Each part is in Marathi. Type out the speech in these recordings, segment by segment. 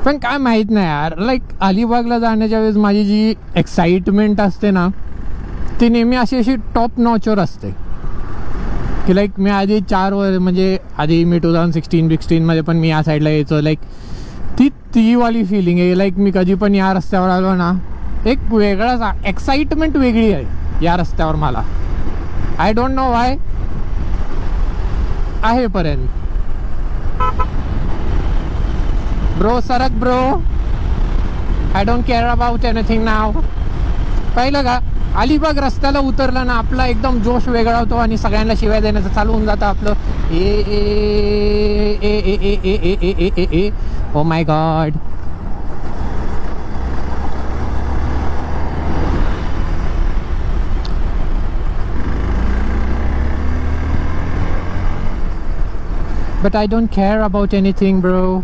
पण काय माहीत नाही यार, लाईक अलिबागला जाण्याच्या वेळेस माझी जी एक्साइटमेंट असते ना ती नेहमी अशी टॉप नॉचवर असते की लाईक मी आधी 4 म्हणजे आधी मी 2016 मध्ये पण मी या साईडला यायचो. लाईक ती वाली फिलिंग आहे. लाईक मी कधी पण या रस्त्यावर आलो ना एक वेगळाच एक्साइटमेंट वेगळी आहे या रस्त्यावर मला. आय डोंट नो वाय आहे पर्यंत. ब्रो सरक bro, I don't care about anything now. पहिलं का अलिबाग रस्त्याला उतरलं ना आपला एकदम जोश वेगळा होतो आणि सगळ्यांना शिवाय देण्याचं चालू होऊन जातं आपलं. ए oh my God. But I don't care about anything bro.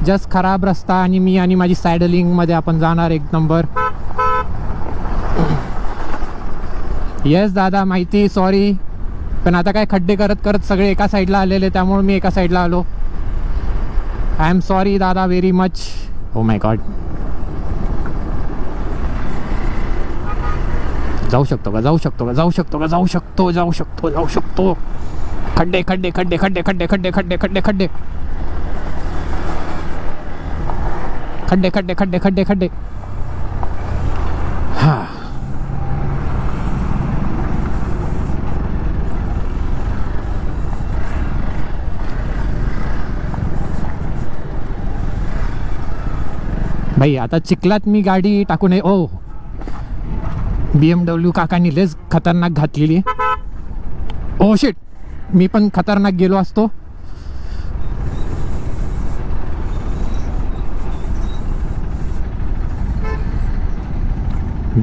Just खराब रस्ता आणि मी आणि माझी सॅडलिंगमध्ये आपण जाणार एक नंबर. येस दादा माहिती, सॉरी. पण आता काय खड्डे करत करत सगळे एका साईडला आलेले त्यामुळे मी एका साईडला आलो. आय एम सॉरी दादा very much. O my God. जाऊ शकतो का जाऊ शकतो का जाऊ शकतो का जाऊ शकतो जाऊ शकतो जाऊ शकतो. खड्डे खड्डे खड्डे खड्डे खड्डे खड्डे खड्डे खड्डे खड्डे खड्डे खड्डे खड्डे खड्डे खड्डे. हा भाई आता चिखलात मी गाडी टाकू नये. ओ BMW काकांनी लेच खतरनाक घातलेली. ओ शिट, मी पण खतरनाक गेलो असतो.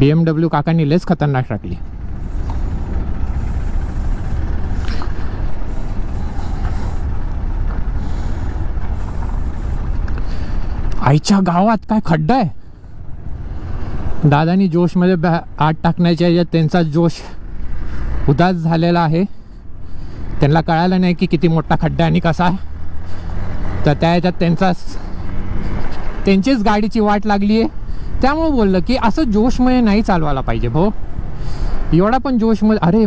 BMW काकांनी लेच खतरनाक टाकली. आईच्या गावात काय खड्डा आहे. दादानी जोशमध्ये आत टाकण्याच्या याच्यात त्यांचा जोश उदास झालेला आहे. त्यांना कळालं नाही की किती मोठा खड्डा आणि कसा आहे. तर त्या याच्यात त्यांचीच गाडीची वाट लागली आहे. त्यामुळे बोललं की असं जोशमध्ये नाही चालवायला पाहिजे भाऊ. एवढा पण जोशमध्ये अरे